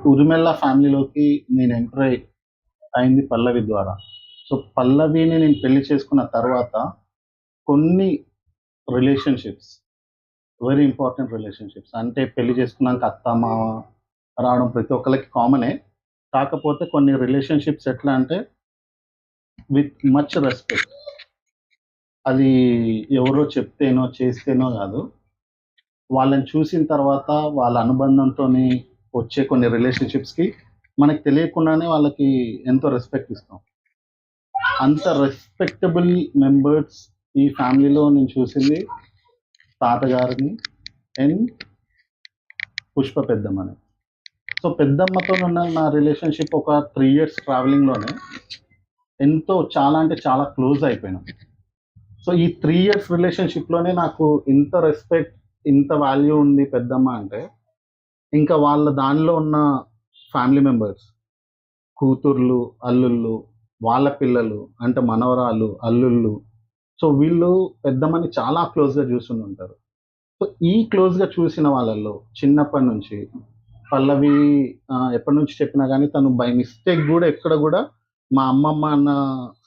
ఉరిమెల్ల ఫ్యామిలీలోకి నేను ఎంటర్ అయింది పల్లవి ద్వారా. సో, పల్లవిని నేను పెళ్లి చేసుకున్న తర్వాత కొన్ని రిలేషన్‌షిప్స్, వెరీ ఇంపార్టెంట్ రిలేషన్‌షిప్స్ అంటే పెళ్లి చేసుకున్నాక అత్త, మామ రావడం ప్రతి ఒక్కళ్ళకి కామనే. కాకపోతే కొన్ని రిలేషన్‌షిప్స్ ఎట్లా అంటే విత్ మచ్ రెస్పెక్ట్. అది ఎవరో చెప్తేనో, చేస్తేనో గాదు. వాళ్ళని చూసిన తర్వాత వాళ్ళ అనుబంధంతోని వచ్చే కొన్ని రిలేషన్‌షిప్స్‌కి మనకు తెలియకుండానే వాళ్ళకి ఎంతో రెస్పెక్ట్ ఇస్తాం. అంత రెస్పెక్టబుల్ మెంబర్స్ ఈ ఫ్యామిలీలో నేను చూసింది తాతగారిని అండ్ పుష్ప పెద్దమ్మని. సో, పెద్దమ్మతో ఉన్న నా రిలేషన్‌షిప్ ఒక 3 ఇయర్స్ ట్రావెలింగ్‌లోనే చాలా అంటే చాలా క్లోజ్ అయిపోయినాం. సో, ఈ 3 ఇయర్స్ రిలేషన్‌షిప్‌లోనే నాకు ఇంత రెస్పెక్ట్, ఇంత వాల్యూ ఉంది పెద్దమ్మ అంటే, ఇంకా వాళ్ళ దానిలో ఉన్న ఫ్యామిలీ మెంబర్స్, కూతుర్లు, అల్లుళ్ళు, వాళ్ళ పిల్లలు అంటే మనవరాలు, అల్లుళ్ళు. సో, వీళ్ళు పెద్దమ్మని చాలా క్లోజ్‌గా చూసుండుంటారు. సో, ఈ క్లోజ్‌గా చూసిన వాళ్ళల్లో చిన్నప్పటి నుంచి పల్లవి ఎప్పటి నుంచి చెప్పినా గానీ తను బై మిస్టేక్ గూడా ఎక్కడ గూడా మా అమ్మమ్మ అన్న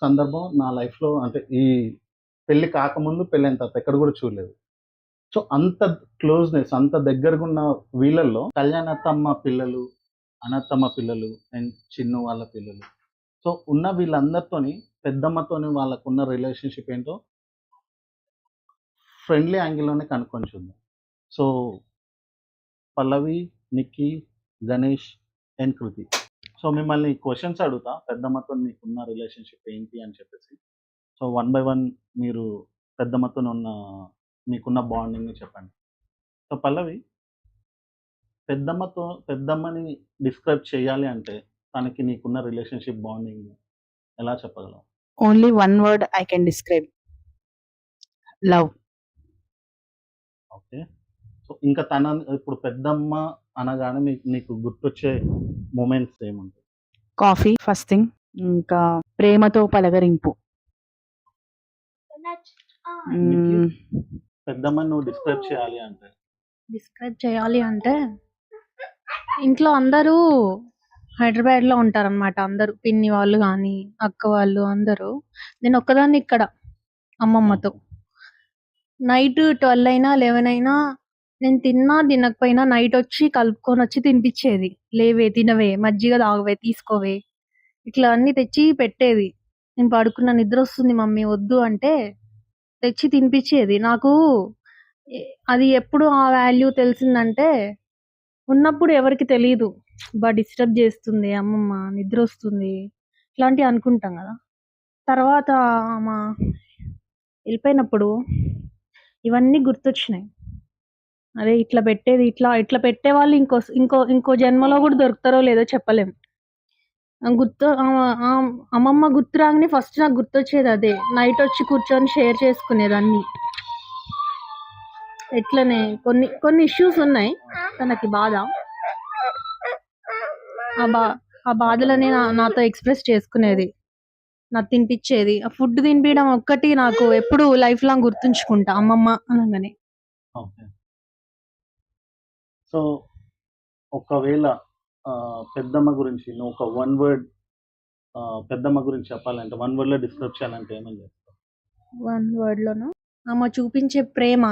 సందర్భం నా లైఫ్‌లో అంటే ఈ పెళ్లి కాకముందు, పెళ్లయిన తర్వాత ఎక్కడ గూడా చూడలేదు. సో, అంత క్లోజ్‌నెస్, అంత దగ్గరగున్న వీళ్ళల్లో కళ్యాణత్తమ్మ పిల్లలు, అనత్తమ్మ పిల్లలు అండ్ చిన్ను వాళ్ళ పిల్లలు. సో, ఉన్న వీళ్ళందరితోని పెద్దమ్మతోని వాళ్ళకున్న రిలేషన్‌షిప్ ఏంటో ఫ్రెండ్లీ యాంగిల్‌లోనే కనుక్కొని చూద్దాం. So, Pallavi, Nikki, Ganesh and Kriti. So, మిమ్మల్ని క్వెషన్స్ అడుగుతా. పెద్దమ్మతో మీకున్న రిలేషన్‌షిప్ ఏంటి అని చెప్పేసి. సో, వన్ బై వన్ మీరు పెద్దమ్మతోనున్న మీకున్న బాండింగ్‌ని చెప్పండి. సో, పల్లవి, పెద్దమ్మని డిస్క్రైబ్ చేయాలి అంటే తనకి నీకున్న రిలేషన్‌షిప్ బాండింగ్ ఎలా చెప్పగలవు? Only one word I can describe. Love. Okay. So, ఇంకా ఇప్పుడు పెద్దమ్మ అనగానే నీకు గుర్తొచ్చే మొమెంట్స్ ఏముంటాయి? Coffee first thing. ఇంకా ప్రేమతో పలకరింపు. నిక్కీ, పెద్దమ్మని నువ్వు డిస్క్రైబ్ చేయాలి అంటే ఇంట్లో అందరూ హైదరాబాద్‌లో ఉంటారనమాట. అందరూ పిన్ని వాళ్ళు గానీ, అక్క వాళ్ళు అందరూ. నేను ఒక్కదాన్ని ఇక్కడ అమ్మమ్మతో. నైట్ 12 అయినా, 11 అయినా నేను తిన్నా, తినకపోయినా నైటొచ్చి కలుపుకొనొచ్చి తినిపిచ్చేది. లేవే, తినవే, మజ్జిగ తాగవే, తీసుకోవే, ఇట్లా అన్నీ తెచ్చి పెట్టేది. నేను పడుకున్నా, నిద్రొస్తుంది మమ్మీ వద్దు అంటే తెచ్చి తినిపిచ్చేది. నాకు అది ఎప్పుడు ఆ వాల్యూ తెలిసిందంటే ఉన్నప్పుడు ఎవరికి తెలీదు. డిస్టర్బ్ చేస్తుంది అమ్మమ్మ, నిద్రొస్తుంది ఇట్లాంటివి అనుకుంటాం కదా. తర్వాత ఆమె వెళ్ళిపోయినప్పుడు ఇవన్నీ గుర్తొచ్చినాయి. అదే ఇట్లా పెట్టేది, ఇట్లా పెట్టేవాళ్ళు ఇంకో జన్మలో కూడా దొరుకుతారో లేదో చెప్పలేం. అమ్మమ్మ గుర్తు రాగానే ఫస్ట్ నాకు గుర్తొచ్చేది అదే. నైట్ వచ్చి కూర్చొని షేర్ చేసుకునేదాన్ని. ఎట్లనే కొన్ని ఇష్యూస్ ఉన్నాయి తనకి బాధ. ఆ బాధలని నాతో ఎక్స్ప్రెస్ చేసుకునేది, నాకు తినిపించేది. ఆ ఫుడ్ తినిపించడం ఒక్కటి నాకు ఎప్పుడు లైఫ్ లాంగ్ గుర్తుంచుకుంటా అమ్మమ్మ అనగానే. ఓకే. సో, ఒకవేళ పెద్దమ్మ గురించి నువ్వు ఒక వన్ వర్డ్ పెద్దమ్మ గురించి చెప్పాలంటే, వన్ వర్డ్‌లో డిస్క్రైబ్ చేయాలంటే ఏమని చెప్తావు? వన్ వర్డ్‌లోనా? ఆమె చూపించే ప్రేమ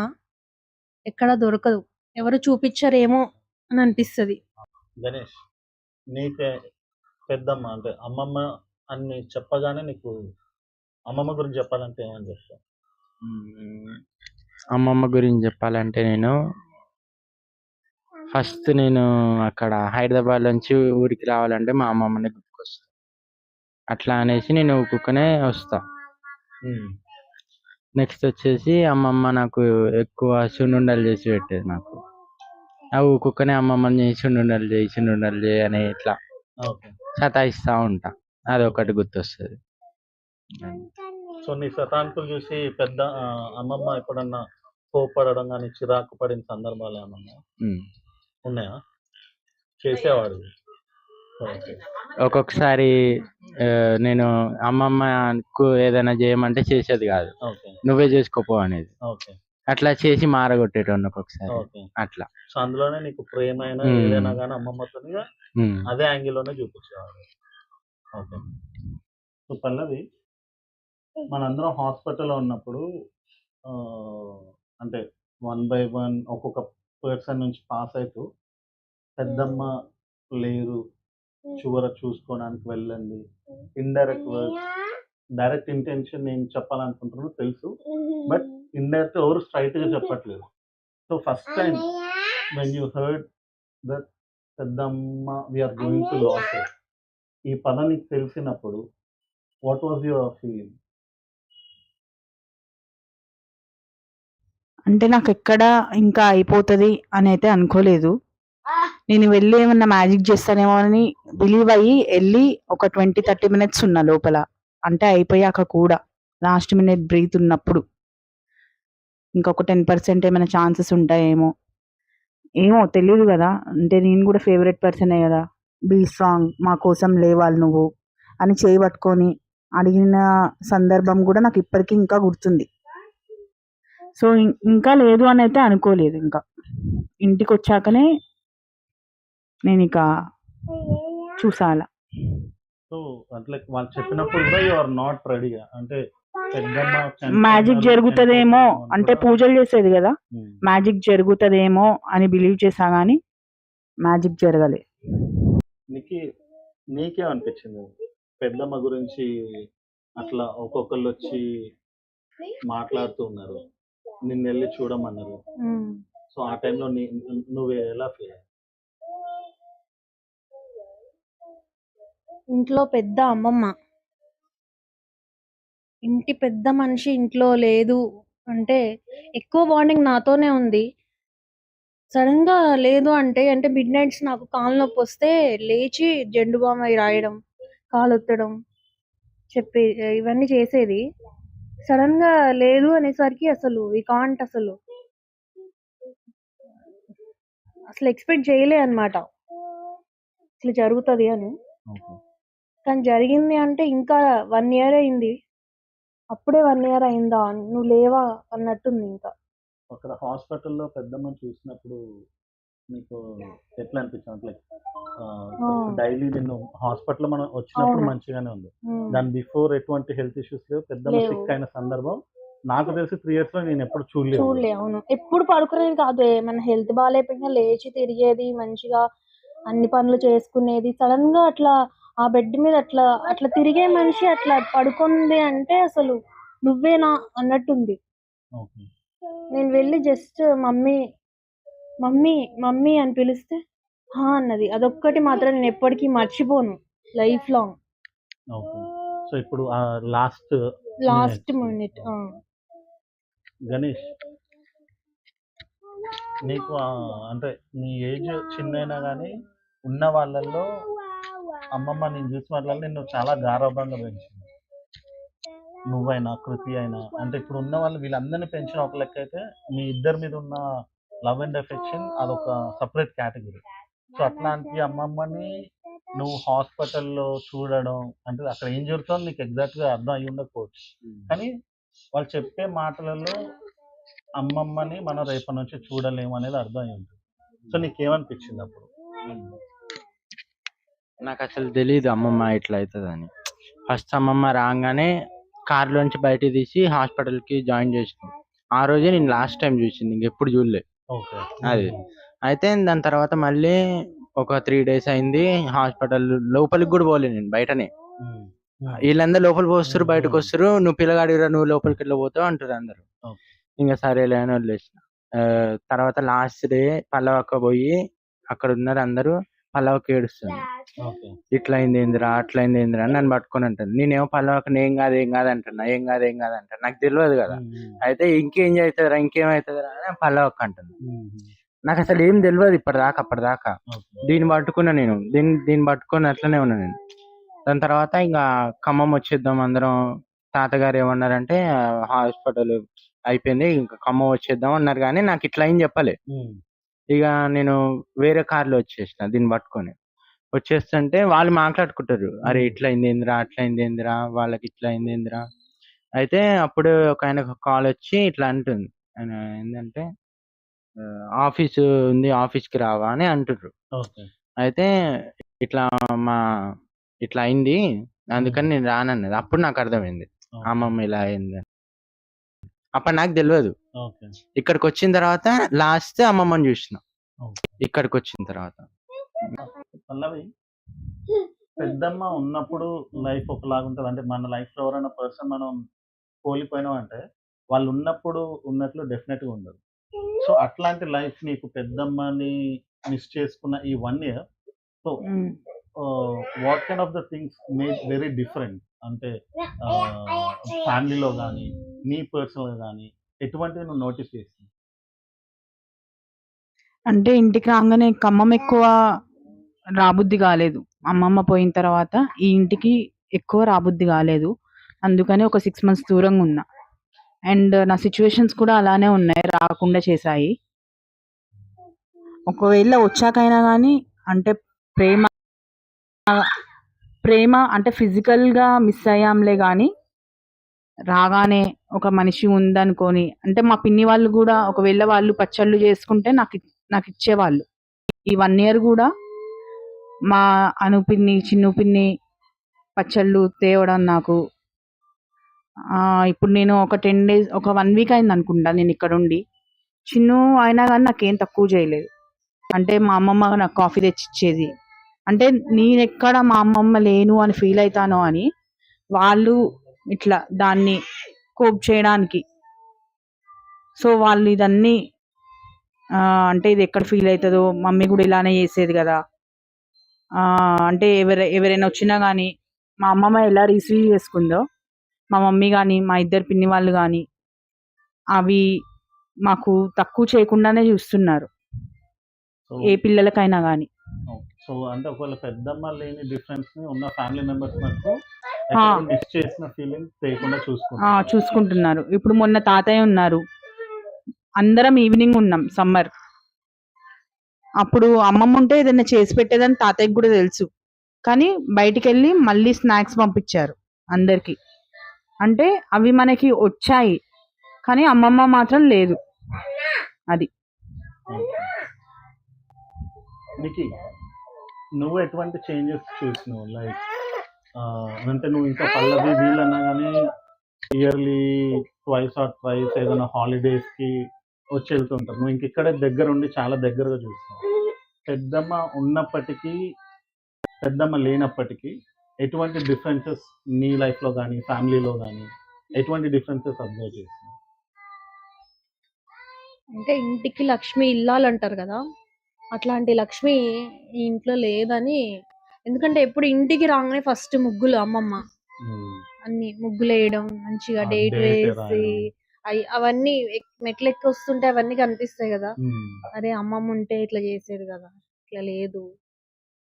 ఎక్కడ దొరకదు. ఎవరు చూపించరేమో అని అనిపిస్తది. గణేష్, నీకే పెద్దమ్మ అంటే అమ్మమ్మ అని చెప్పగానే నీకు అమ్మమ్మ గురించి చెప్పాలంటే ఏమని చెప్తావు? అమ్మమ్మ గురించి చెప్పాలంటే ఫస్ట్ నేను అక్కడ హైదరాబాద్ నుంచి ఊరికి రావాలంటే మా అమ్మమ్మనే గుర్తుకొస్తుంది. అట్లా అనేసి నేను ఊరుకనే వస్తా. నెక్స్ట్ వచ్చేసి అమ్మమ్మ నాకు ఎక్కువ సున్నుండలు చేసి పెట్టేది. నాకు ఊరుకనే అమ్మమ్మని సున్నుండలు చేయి అని ఇట్లా సతాయిస్తా ఉంటా. అదొకటి గుర్తొస్తుంది. సో, నీ శతాంకులు చూసి పెద్ద అమ్మమ్మ ఎప్పుడన్నా కోపడడం కానీ చిరాకు పడిన సందర్భాలు ఏమన్నా ఉన్నాయా? చేసేవాడు. ఒక్కొక్కసారి నేను అమ్మమ్మకు ఏదైనా చేయమంటే చేసేది కాదు, నువ్వే చేసుకోపో అనేది. అట్లా చేసి మారగొట్టేటోడిని ఒక్కొక్కసారి ఓకే. అట్లా. సో అందులోనే నీకు ప్రేమైనా మ్మ్. ఏదైనా కానీ అమ్మమ్మతో ఉమ్. అదే యాంగిల్లోనే చూపించేవాడు. ఓకే. సో పల్లవి, మనందరం హాస్పిటల్లో ఉన్నప్పుడు ఆ, అంటే 1 by 1 ఒక్కొక్క పర్సన్ నుంచి పాస్ అవుతూ పెద్దమ్మ లేరు, చివర చూసుకోవడానికి వెళ్ళండి, ఇండైరెక్ట్ వర్డ్స్, డైరెక్ట్ ఇంటెన్షన్ నేను చెప్పాలనుకుంటున్నాను తెలుసు, బట్ ఇండైరెక్ట్ ఎవరు స్ట్రైట్ గా చెప్పట్లేదు. So first time when you heard that పెద్దమ్మ వీఆర్ గోయింగ్ టు లాస్, ఈ పదం నీకు తెలిసినప్పుడు వాట్ వాజ్ యువర్ ఫీలింగ్? అంటే నాకు ఎక్కడ ఇంకా అయిపోతుంది అని అయితే అనుకోలేదు. నేను వెళ్ళి ఏమన్నా మ్యాజిక్ చేస్తానేమో అని బిలీవ్ అయ్యి వెళ్ళి ఒక 20-30 మినిట్స్ ఉన్నా లోపల. అంటే అయిపోయాక కూడా లాస్ట్ మినిట్ బ్రీత్ ఉన్నప్పుడు ఇంకొక 10% ఏమైనా ఛాన్సెస్ ఉంటాయేమో, ఏమో తెలియదు కదా. అంటే నేను కూడా ఫేవరెట్ పర్సనే కదా. బీ స్ట్రాంగ్, మా కోసం లేవాలి నువ్వు అని చేయి పట్టుకొని అడిగిన సందర్భం కూడా నాకు ఇప్పటికీ ఇంకా గుర్తుంది. సో ఇంకా లేదు అని అయితే అనుకోలేదు. ఇంకా ఇంటికి వచ్చాకనే నేను ఇక చూసాల. సో అట్లా వాళ్ళు చెప్పినప్పుడు కూడా యు ఆర్ నాట్ రెడీగా, అంటే పెద్దమ్మ మ్యాజిక్ జరుగుతుందేమో అంటే పూజలు చేసేది కదా, మ్యాజిక్ జరుగుతుందేమో అని బిలీవ్ చేసా కానీ మ్యాజిక్ జరగలే. నీకేమనిపించింది పెద్దమ్మ గురించి? అట్లా ఒక్కొక్కళ్ళు వచ్చి మాట్లాడుతూ ఉన్నారు, నిన్ను వెళ్ళి చూడమన్నారు. సో ఆ టైంలో నువ్వు ఎలా ఫీల్ అయ్యావు? ఇంట్లో పెద్ద అమ్మమ్మ, ఇంటి పెద్ద మనిషి ఇంట్లో లేదు అంటే ఎక్కువ బాండింగ్ నాతోనే ఉంది. సడన్ గా లేదు అంటే అంటే మిడ్ నైట్స్ నాకు కాలు నొప్పి వస్తే లేచి జెండు బామ్ అయి రాయడం, కాలు ఒత్తడం, చెప్పి ఇవన్నీ చేసేది. సడన్ గా లేదు అనేసరికి అసలు వి కాంట్ అసలు ఎక్స్పెక్ట్ చేయలే అన్నమాట ఇట్లా జరుగుతుంది అని. కానీ జరిగింది అంటే ఇంకా 1 year అయింది. అప్పుడే 1 year అయిందా నువ్వు లేవా అన్నట్టుంది. ఇంకా అక్కడ హాస్పిటల్లో పెద్దమ్మని చూసినప్పుడు నీకు ఎట్లా అనిపించింది? లైక్ డైలీ నిన్ను హాస్పిటల్ మనం వచ్చినప్పుడు అవును. మంచిగానే ఉంది, దాని బిఫోర్ ఎటువంటి హెల్త్ ఇష్యూస్ లేవు, పెద్దమ్మ లేవు. సిక్ అయిన సందర్భం నాకు తెలిసి 3 years లో నేను ఎప్పుడు చూడలేదు. చూడలే. అవును, ఎప్పుడు పడుకునేది కాదు. ఏమైనా హెల్త్ బాగాలేకపోయినా లేచి తిరిగేది, మంచిగా అన్ని పనులు చేసుకునేది. సడన్ గా అట్లా ఆ బెడ్ మీద అట్లా అట్లా తిరిగే మనిషి అట్లా పడుకుంది అంటే అసలు నువ్వేనా అన్నట్టుంది. ఓకే. నేను వెళ్ళి జస్ట్ మమ్మీ మమ్మీ మమ్మీ అని పిలిస్తే హా అన్నది. అదొక్కటి మాత్రం నేను ఎప్పటికీ మర్చిపోను లైఫ్ లాంగ్. ఓకే. సో ఇప్పుడు లాస్ట్ మినిట్ గణేష్, నీకు అంటే నీ ఏజ్ చిన్నైనా కానీ ఉన్న వాళ్ళల్లో అమ్మమ్మ నేను చూసిన వాళ్ళలో నిన్ను చాలా గారాబంగా పెంచింది. నువ్వైనా కృతి అయినా, అంటే ఇప్పుడు ఉన్న వాళ్ళు వీళ్ళందరినీ పెంచిన ఒక లెక్క అయితే మీ ఇద్దరి మీద ఉన్న లవ్ అండ్ ఎఫెక్షన్ అదొక సపరేట్ కేటగిరీ. సో అట్లాంటి అమ్మమ్మని నువ్వు హాస్పిటల్లో చూడడం అంటే అక్కడ ఏం జరుగుతుందో నీకు ఎగ్జాక్ట్గా అర్థం అయ్యి ఉండకపోవచ్చు, కానీ వాళ్ళు చెప్పే మాటలలో అమ్మమ్మని మనం రేపటి నుంచి చూడలేము అనేది అర్థం అయ్యి ఉంటుంది. సో నీకేమనిపించింది అప్పుడు? నాకు అసలు తెలియదు అమ్మమ్మ ఇట్లా అవుతుందని. ఫస్ట్ అమ్మమ్మ రాగానే కార్లోంచి బయటికి తీసి హాస్పిటల్కి జాయిన్ చేసినాం. ఆ రోజే నేను లాస్ట్ టైం చూసింది, ఇంకెప్పుడు చూడలే. ఓకే. అది అయితే దాని తర్వాత మళ్ళీ ఒక 3 days అయింది. హాస్పిటల్ లోపలికి కూడా పోలే నేను, బయటనే. వీళ్ళందరూ లోపల పోస్తారు, బయటకు వస్తారు, నువ్వు పిల్లగాడిరా నువ్వు లోపలికి వెళ్ళి పోతావు అంటారు అందరు. ఇంకా సరేలే అని వదిలేసిన. తర్వాత లాస్ట్ డే పల్లవక్క పోయి అక్కడ ఉన్నారు అందరూ, పల్లవక్క ఏడుస్తుంది. ఇట్లా అయింది ఏందిరా అట్లా అయింది ఏందిరా అని నన్ను పట్టుకొని అంటాను. నేనేమో పల్లవక్కని ఏం కాదు అంటున్నా, ఏం కాదు అంటాను, నాకు తెలియదు కదా. అయితే ఇంకేం అవుతుందిరా ఇంకేమవుతుందిరా అని పల్లవక్క అంటాను. నాకు అసలు ఏం తెలియదు అప్పటిదాకా. దీన్ని పట్టుకున్నా నేను, దీన్ని పట్టుకొని అట్లనే ఉన్నా నేను. దాని తర్వాత ఇంకా ఖమ్మం వచ్చేద్దాం అందరం. తాతగారు ఏమన్నారంటే హాస్పిటల్ అయిపోయింది ఇంకా ఖమ్మం వచ్చేద్దాం అన్నారు, కానీ నాకు ఇట్లా ఏం చెప్పలే. ఇక నేను వేరే కార్లో వచ్చేసిన దీన్ని పట్టుకొని. వచ్చేస్తుంటే వాళ్ళు మాట్లాడుకుంటారు, అరే ఇట్లా అయింది ఏందిరా అట్లా అయింది ఏందిరా వాళ్ళకి ఇట్లా అయింది ఏందిరా. అయితే అప్పుడు ఒక ఆయనకు కాల్ వచ్చి ఇట్లా అంటుంది, ఆయన ఏందంటే ఆఫీస్ ఉంది, ఆఫీస్కి రావా అని అంటుర్రు. ఓకే. అయితే ఇట్లా మా ఇట్లా అయింది, అందుకని నేను రానన్నది. అప్పుడు నాకు అర్థమైంది ఓకే. అమ్మమ్మ ఇలా అయింది అని. అప్పుడు నాకు తెలియదు. ఓకే. ఇక్కడికి వచ్చిన తర్వాత లాస్ట్ అమ్మమ్మని చూసిన. ఓకే. ఇక్కడికి వచ్చిన తర్వాత పల్లవి, పెద్దమ్మ ఉన్నప్పుడు లైఫ్ ఒకలాగా ఉంటుంది. అంటే మన లైఫ్లో ఎవరైనా పర్సన్ మనం కోల్పోయినాం అంటే వాళ్ళు ఉన్నప్పుడు ఉన్నట్లు డెఫినెట్గా ఉండదు. సో అట్లాంటి లైఫ్ నీకు పెద్దమ్మని మిస్ చేసుకున్న ఈ 1 year, so what kind of the things made very different? అంటే ఫ్యామిలీలో కానీ నీ పర్సనల్గా కానీ ఎటువంటివి నువ్వు నోటీస్ చేస్తావు? అంటే ఇంటికి రాగానే ఖమ్మం ఎక్కువ రాబుద్ది కాలేదు. అమ్మమ్మ పోయిన తర్వాత ఈ ఇంటికి ఎక్కువ రాబుద్ది కాలేదు. అందుకని ఒక 6 months దూరంగా ఉన్నా. అండ్ నా సిచ్యువేషన్స్ కూడా అలానే ఉన్నాయి, రాకుండా చేశాయి. ఒకవేళ వచ్చాకైనా కానీ అంటే ప్రేమ ప్రేమ అంటే ఫిజికల్గా మిస్ అయ్యాంలే కానీ రాగానే ఒక మనిషి ఉందనుకొని, అంటే మా పిన్ని వాళ్ళు కూడా ఒకవేళ వాళ్ళు పచ్చళ్ళు చేసుకుంటే నాకు ఇచ్చేవాళ్ళు. ఈ 1 year కూడా మా అనుపిన్ని చిన్ను పిన్ని పచ్చళ్ళు తేవడం నాకు. ఇప్పుడు నేను ఒక 10 days ఒక 1 week అయింది అనుకుంటా నేను ఇక్కడ ఉండి. చిన్ను అయినా కానీ నాకేం తక్కువ చేయలేదు. అంటే మా అమ్మమ్మ నాకు కాఫీ తెచ్చిచ్చేది. అంటే నేనెక్కడ మా అమ్మమ్మ లేను అని ఫీల్ అవుతానో అని వాళ్ళు ఇట్లా దాన్ని కోప్ చేయడానికి. సో వాళ్ళు ఇదన్నీ అంటే ఇది ఎక్కడ ఫీల్ అవుతుందో, మమ్మీ కూడా ఇలానే చేసేది కదా, అంటే ఎవరైనా వచ్చినా కానీ మా అమ్మమ్మ ఎలా రిసీవ్ చేసుకుందో మా మమ్మీ కానీ మా ఇద్దరు పిన్ని వాళ్ళు కానీ అవి మాకు తక్కువ చేయకుండానే చూస్తున్నారు, సో ఏ పిల్లలకైనా కానీ. సో అంటే ఒకవేళ పెద్దమ్మ లేని డిఫరెన్స్ ని ఉన్న ఫ్యామిలీ మెంబర్స్ మటుకు ఆ. మిస్ చేసిన ఫీలింగ్ చేయకుండా చూసుకుంటారు. చూసుకుంటున్నారు. ఇప్పుడు మొన్న తాతయ్య ఉన్నారు, అందరం ఈవినింగ్ ఉన్నాం సమ్మర్. అప్పుడు అమ్మమ్మ ఉంటే ఏదైనా చేసి పెట్టేదని తాతయ్యకి కూడా తెలుసు, కానీ బయటికి వెళ్ళి మళ్ళీ స్నాక్స్ పంపించారు అందరికి. అంటే అవి మనకి వచ్చాయి కానీ అమ్మమ్మ మాత్రం లేదు. అది నికి నువ్వు ఎటువంటి చేంజెస్ చూసినావు? లైక్ అంటే నువ్వు ఇంకా పల్లవి వీళ్ళన్నా కానీ ఇయర్లీ ట్వైస్ ఏదైనా హాలిడేస్కి వచ్చి వెళ్తుంటారు. నువ్వు ఇంక ఇక్కడే దగ్గర ఉండి చాలా దగ్గరగా చూస్తావు. పెద్దమ్మ ఉన్నప్పటికీ పెద్దమ్మ లేనప్పటికీ ఎటువంటి డిఫరెన్సెస్ నీ లైఫ్లో కానీ ఫ్యామిలీలో కానీ ఎటువంటి డిఫరెన్సెస్ అబ్జర్వ్ చేస్తున్నావు? అంటే ఇంటికి లక్ష్మి ఇల్లాలంటారు కదా, అట్లాంటి లక్ష్మి ఈ ఇంట్లో లేదని. ఎందుకంటే ఎప్పుడు ఇంటికి రాగానే ఫస్ట్ ముగ్గులు అమ్మమ్మ అన్ని ముగ్గులు వేయడం, మంచిగా డేట్ వేసి అవన్నీ మెట్లు ఎక్కి వస్తుంటే అవన్నీ కనిపిస్తాయి కదా. అరే అమ్మమ్మ ఉంటే ఇట్లా చేసేది కదా, ఇట్లా లేదు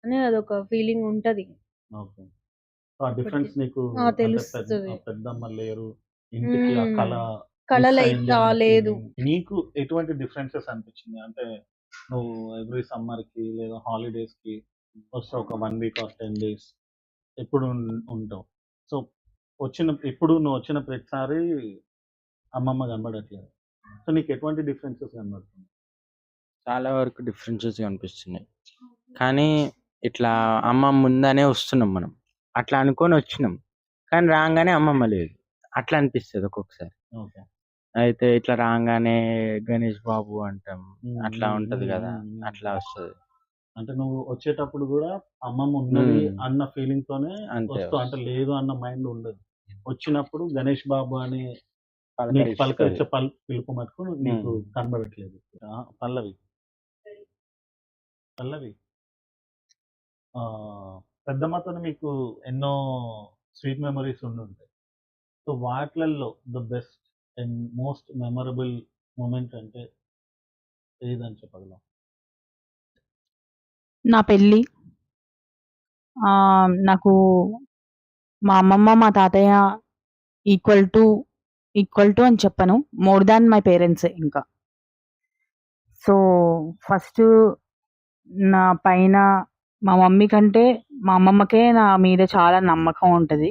అని అదొక ఫీలింగ్ ఉంటది. డిఫరెన్స్ నీకు తెలుస్తుంది. పెద్దమ్మ లేరు, ఇంటికి ఆ కళ లేదు. నీకు ఎటువంటి డిఫరెన్సెస్ అనిపించింది? అంటే నువ్వు ఎవ్రీ సమ్మర్ కి లేదా హాలిడేస్ కి వస్తావు, ఒక 1 week or 10 days ఎప్పుడు ఉంటావు. సో ఇప్పుడు నువ్వు వచ్చిన ప్రతిసారి అమ్మమ్మ కనబడట్లేదు. సో నీకు ఎటువంటి డిఫరెన్సెస్ కనబడుతుంది? చాలా వరకు డిఫరెన్సెస్ కనిపిస్తున్నాయి, కానీ ఇట్లా అమ్మమ్మ ముందనే వస్తున్నాం మనం, అట్లా అనుకొని వచ్చినాం కానీ రాగానే అమ్మమ్మ లేదు, అట్లా అనిపిస్తుంది ఒక్కొక్కసారి. ఓకే. అయితే ఇట్లా రాగానే గణేష్ బాబు అంటాం, అట్లా ఉంటది కదా, అట్లా వస్తుంది. అంటే నువ్వు వచ్చేటప్పుడు కూడా అమ్మమ్మ ఉన్నది అన్న ఫీలింగ్ తోనే వస్తావు, అంటే లేదు అన్న మైండ్ ఉండదు. వచ్చినప్పుడు గణేష్ బాబు అని పలకరించే పిలుపు మటుకు నీకు కనబడట్లేదు. పల్లవి పెద్దమ్మతో మీకు ఎన్నో స్వీట్ మెమరీస్ ఉండుంటాయి. సో వాటిలలో the best and most memorable moment అంటే ఏదని చెప్పగలం? నా పెళ్ళి. నాకు మా అమ్మమ్మ మా తాతయ్య ఈక్వల్ టు అని చెప్పను, మోర్ దాన్ మై పేరెంట్సే ఇంకా. సో ఫస్ట్ నా పైన మా మమ్మీ కంటే మా అమ్మమ్మకే నా మీద చాలా నమ్మకం ఉంటుంది.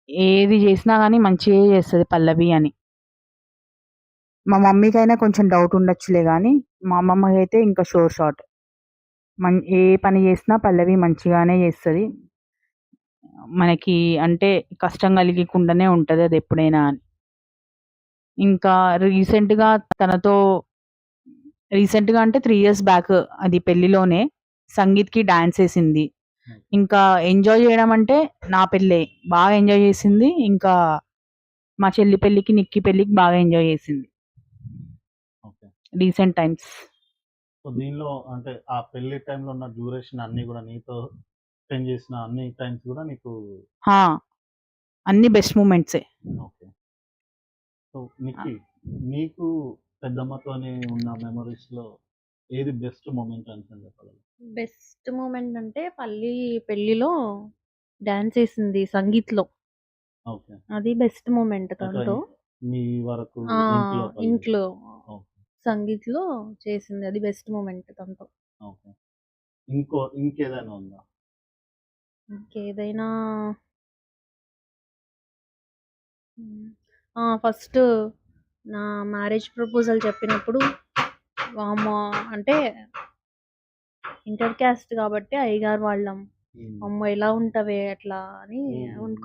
ఏది చేసినా కానీ మంచిగా చేస్తుంది పల్లవి అని. మా మమ్మీకైనా కొంచెం డౌట్ ఉండొచ్చులే కానీ మా అమ్మమ్మకి అయితే ఇంకా షోర్ షాట్. ఏ పని చేసినా పల్లవి మంచిగానే చేస్తుంది. మనకి అంటే కష్టం కలిగకుండానే ఉంటుంది అది ఎప్పుడైనా అని. ఇంకా తనతో రీసెంట్గా అంటే 3 years బ్యాక్ అది పెళ్లిలోనే సంగీత్కి డాన్స్ వేసింది. ఇంకా ఎంజాయ్ చేయడం అంటే నా పెళ్ళే బాగా ఎంజాయ్ చేసింది. ఇంకా మా చెల్లి పెళ్ళికి నిక్కి పెళ్ళికి బాగా ఎంజాయ్ చేసింది ఓకే. Recent times. సో దీనిలో అంటే ఆ పెళ్లి టైంలో ఉన్న డ్యూరేషన్ అన్ని కూడా నీతో స్పెండ్ చేసిన అన్ని టైమ్స్ కూడా నీకు అన్ని బెస్ట్ మూమెంట్సే. ఓకే. సో నీకు పెద్దమ్మతోని ఉన్న మెమరీస్ లో ఏది బెస్ట్ మూమెంట్ అని చెప్పగలరు? బెస్ట్ మూమెంట్ అంటే పెళ్లిలో డాన్స్ వేసింది సంగీత్లో. ఓకే. అది బెస్ట్ మూమెంట్ తనతో. మీ వరకు ఇంట్లో ఓకే. సంగీత్లో చేసింది అది బెస్ట్ మూమెంట్ తనతో. ఓకే. ఇంకేదైనా ఉందా? ఇంకేదైనా ఫస్ట్ నా మ్యారేజ్ ప్రపోజల్ చెప్పినప్పుడు వామ్మో అంటే ఇంటర్ క్యాస్ట్ కాబట్టి అయ్యగారు వాళ్ళం, అమ్మో ఎలా ఉంటావే అట్లా అని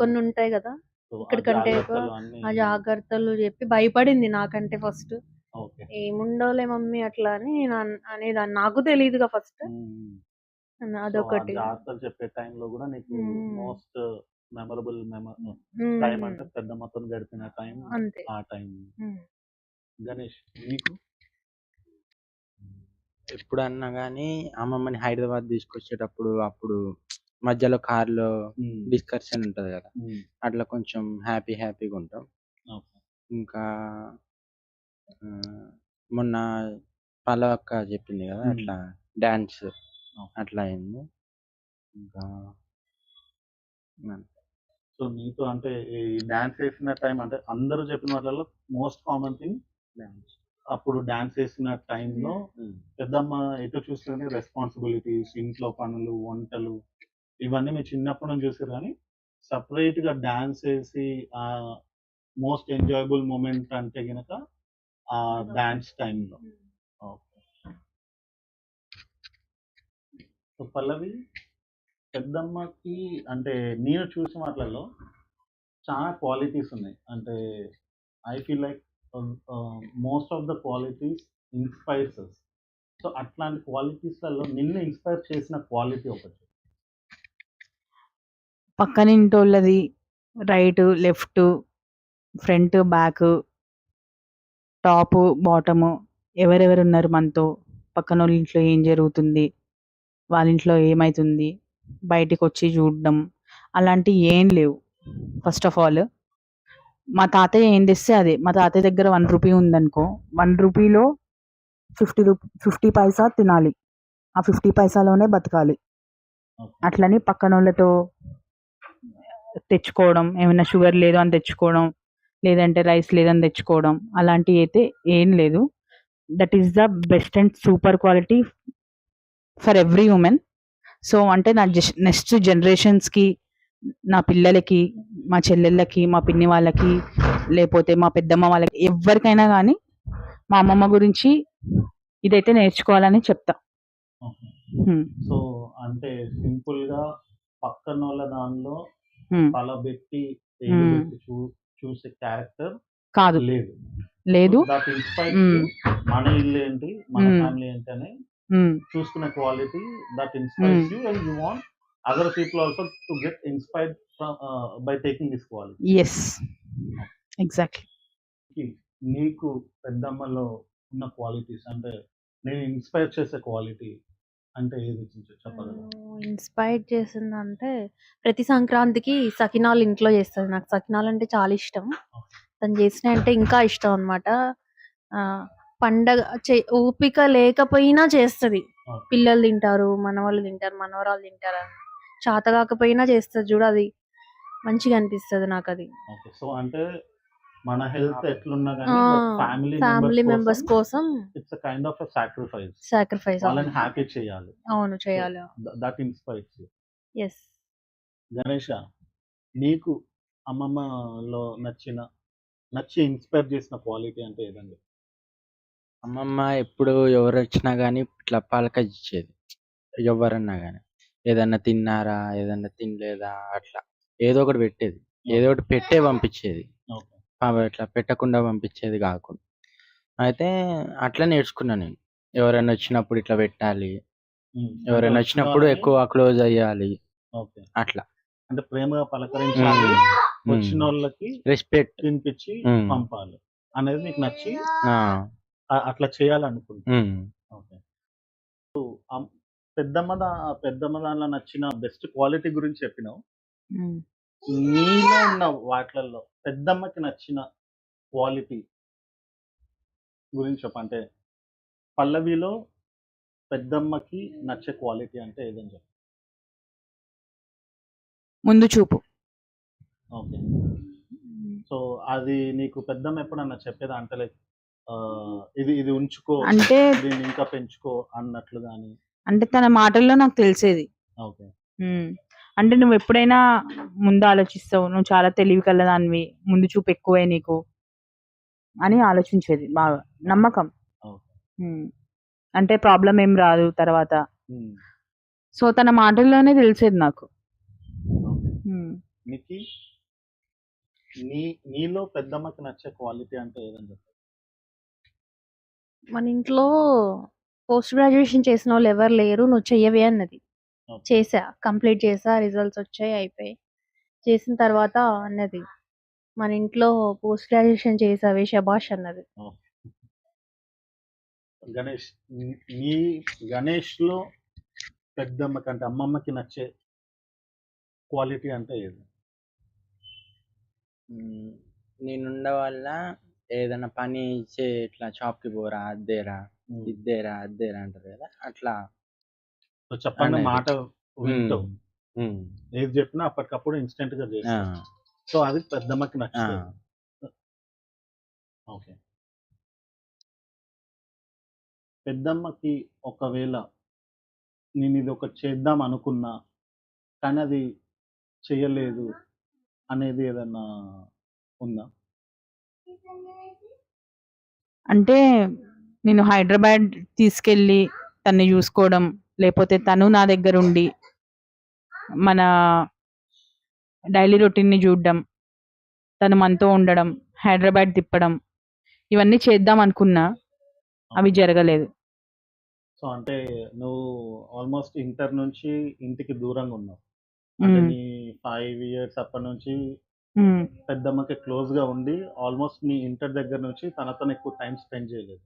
కొన్ని ఉంటాయి కదా ఇక్కడికంటే ఆ జాగ్రత్తలు చెప్పి భయపడింది నాకంటే ఫస్ట్. ఏముండవులే మమ్మీ అట్లా అని నేను అనేదాన్ని, నాకు తెలియదుగా ఫస్ట్. అదొకటి. జాగ్రత్తలు చెప్పే టైంలో కూడా నీకు మోస్ట్ మెమరబుల్ టైం అంటే పెద్దమ్మతో గడిపిన టైం అంతే. ఆ టైం. గణేష్ నీకు? ఎప్పుడన్నా కానీ అమ్మమ్మని హైదరాబాద్ తీసుకొచ్చేటప్పుడు అప్పుడు మధ్యలో కార్లో డిస్కషన్ ఉంటది కదా, అట్లా కొంచెం హ్యాపీగా ఉంటాం. ఇంకా మొన్న పల్లవక్క చెప్పింది కదా అట్లా డాన్స్ అట్లా అయింది. ఇంకా సో నీతో అంటే ఈ డాన్స్ వేసిన టైం అంటే అందరూ చెప్పిన వాళ్ళలో మోస్ట్ కామన్ థింగ్ డాన్స్. అప్పుడు డాన్స్ వేసిన టైంలో పెద్దమ్మ ఎటు చూస్తే రెస్పాన్సిబిలిటీస్, ఇంట్లో పనులు, వంటలు ఇవన్నీ మీరు చిన్నప్పటి నుంచి చూసారు, కానీ సపరేట్ గా డాన్స్ వేసి ఆ మోస్ట్ ఎంజాయబుల్ మూమెంట్ అంటే గనక ఆ డాన్స్ టైంలో. ఓకే. సో పల్లవి, పెద్దమ్మకి అంటే నేను చూసిన వాటిలలో చాలా క్వాలిటీస్ ఉన్నాయి. అంటే I feel like most of the qualities inspires so. సో అట్లాంటి క్వాలిటీస్లలో నిన్ను ఇన్స్పైర్ చేసిన క్వాలిటీ ఒకటి? పక్కనింటోళ్ళది right left front back top bottom ఎవరెవరు ఉన్నారు మనతో, పక్కన వాళ్ళ ఇంట్లో ఏం జరుగుతుంది, వాళ్ళ ఇంట్లో ఏమవుతుంది, బయటికి వచ్చి చూడడం అలాంటివి ఏం లేవు. ఫస్ట్ ఆఫ్ ఆల్ మా తాతయ్య ఏం తెస్తే అదే. మా తాతయ్య దగ్గర 1 రూపీ ఉందనుకో, 1 రూపీలో 50 పైసా తినాలి, ఆ 50 పైసాలోనే బతకాలి. అట్లని పక్కన వాళ్ళతో తెచ్చుకోవడం, ఏమైనా షుగర్ లేదు అని తెచ్చుకోవడం, లేదంటే రైస్ లేదని తెచ్చుకోవడం అలాంటివి అయితే ఏం లేదు. That is the best and super quality for every women. So అంటే నా నెక్స్ట్ జనరేషన్స్కి, నా పిల్లలకి, మా చెల్లెళ్ళకి, మా పిన్ని వాళ్ళకి, లేకపోతే మా పెద్దమ్మ వాళ్ళకి, ఎవరికైనా కానీ మా అమ్మమ్మ గురించి ఇదైతే నేర్చుకోవాలని చెప్తా. సో అంటే సింపుల్ గా పక్కన వాళ్ళ దానిలో పలబెట్టి చూసే క్యారెక్టర్ కాదు, లేదు. మన ఇల్లు ఏంటి, మన ఫ్యామిలీ ఏంటి అని చూసుకునే quality that inspires you and you want other people also to get inspired by taking this quality. yes exactly. నీకు పెద్దమ్మలో ఉన్న క్వాలిటీస్ అంటే నేను ఇన్స్పైర్ చేసే క్వాలిటీ అంటే ఏది చెప్పగలరా? ఇన్స్పైర్ చేసిందంటే ప్రతి సంక్రాంతికి సకినాలు ఇంట్లో చేస్తుంది. నాకు సకినాలు అంటే చాలా ఇష్టం. తను చేసిన అంటే ఇంకా ఇష్టం అన్నమాట. పండగ ఓపిక లేకపోయినా చేస్తుంది. పిల్లలు తింటారు, మనవాళ్ళు తింటారు, మనవరాలు తింటారు అని చేత కాకపోయినా చేస్తుంది చూడు, అది మంచిగా అనిపిస్తుంది నాకు అది. సో అంటే మన హెల్త్ ఎట్లున్నా కానీ ఫ్యామిలీ మెంబర్స్ కోసం ఇట్స్ కైండ్ ఆఫ్ సాక్రిఫైస్. వాళ్ళని హ్యాపీ చేయాలి. అవును, చేయాలి. That inspires you. yes. Ganesha, నీకు అమ్మమ్మలో నచ్చి ఇన్స్పైర్ చేసిన క్వాలిటీ అంటే ఏదండి? అమ్మమ్మ ఎప్పుడు ఎవరు వచ్చినా గానీ ఇట్లా పలకరించేది. ఎవ్వరన్నా గానీ. ఏదన్నా తిన్నారా? ఏదన్నా తినలేదా? అట్లా ఏదో ఒకటి పెట్టేది. ఏదో ఒకటి పెట్టే పంపించేది. ఓకే. ఇట్లా పెట్టకుండా పంపించేది గాకుండా. అయితే అట్లా నేర్చుకున్నా నేను. ఎవరైనా వచ్చినప్పుడు ఇట్లా పెట్టాలి. అంటే ఎవరైనా వచ్చిన వచ్చినప్పుడు వాళ్ళని ఎక్కువ క్లోజ్ అయ్యాలి. ఓకే. అట్లా. అంటే ప్రేమగా పలకరించాలి. హ్మ్. వచ్చినోళ్ళకి రెస్పెక్ట్. తినిపించి పంపాలి అనేది నీకు నచ్చి ఆ! అట్లా చేయాలనుకుంటా. హ్మ్. ఓకే. పెద్దమ్మ దానిలో నచ్చిన బెస్ట్ క్వాలిటీ గురించి చెప్పినావు. ఉమ్. నీలో ఉన్న వాటిలలో పెద్దమ్మకి నచ్చిన క్వాలిటీ గురించి చెప్పు. అంటే పల్లవిలో పెద్దమ్మకి నచ్చే క్వాలిటీ అంటే ఏదని చెప్పు. ముందు చూపు. ఓకే. సో అది నీకు పెద్దమ్మ ఎప్పుడన్నా చెప్పేదా? అంటే లైక్ ఇది ఇది ఉంచుకో, అంటే దీన్ని ఇంకా పెంచుకో అన్నట్లు కానీ. అంటే తన మాటల్లో నాకు తెలిసేది. ఓకే. అంటే నువ్వు ఎప్పుడైనా ముందు ఆలోచిస్తావు, నువ్వు చాలా తెలివి కలదానివి, ముందు చూపు ఎక్కువే నీకు అని ఆలోచించేది బాగా. నమ్మకం. ఓకే. అంటే ప్రాబ్లం ఏం రాదు తర్వాత. ఉమ్. సో తన మాటల్లోనే తెలిసేది నాకు. ఓకే. నీకి నీలో పెద్దమ్మకి నచ్చే క్వాలిటీ అంటే ఏదని చెప్పు. మన ఇంట్లో పోస్ట్ గ్రాడ్యుయేషన్ చేసిన వాళ్ళు ఎవరు లేరు, నువ్వు చెయ్యవే అన్నది. ఓకే. చేసా, కంప్లీట్ చేసా, రిజల్ట్స్ వచ్చాయి, అయిపోయి చేసిన తర్వాత అన్నది, మన ఇంట్లో పోస్ట్ గ్రాడ్యుయేషన్ చేసావే శబాష్ అన్నది. గణేష్, నీ గణేష్లో పెద్దమ్మకి అంటే అమ్మమ్మకి నచ్చే క్వాలిటీ అంటే ఏది? నేనుండ వల్ల ఏదైనా పని ఇట్లా షాప్‌కి పోరా, అద్దేరా, ఇద్దేరా, అద్దేరా అంటారు కదా! అట్లా సో చెప్పండి అనేది. మాట వింటావు. హ్మ్. ఏది చెప్పినా అప్పటికప్పుడు ఇన్స్టెంట్‌గా ఆ! చేస్తావు. సో అది పెద్దమ్మకి ఆ! నచ్చుతది. ఓకే. పెద్దమ్మకి ఒకవేళ నేను ఇది ఒకటి చేద్దాం అనుకున్నా, కానీ అది చేయలేదు అనేది ఏదన్నా ఉందా? అంటే నేను హైదరాబాద్ తీసుకెళ్ళి తన్ని చూసుకోవడం, లేకపోతే తను నా దగ్గర ఉండి మన డైలీ రొటీన్ని చూడడం, తను మనతో ఉండడం, హైదరాబాద్ తిప్పడం, ఇవన్నీ చేద్దాం అనుకున్నా, అవి జరగలేదు. సో అంటే నువ్వు ఆల్మోస్ట్ ఇంటర్ నుంచి ఇంటికి దూరంగా ఉన్నావు. అంటే నీ 5 ఇయర్స్ అప్పటి నుంచి పెద్దమ్మకి క్లోజ్‌గా ఉండి ఆల్మోస్ట్ నీ ఇంటర్ దగ్గర నుంచి తనతోని ఎక్కువ టైం స్పెండ్ చేయలేదు.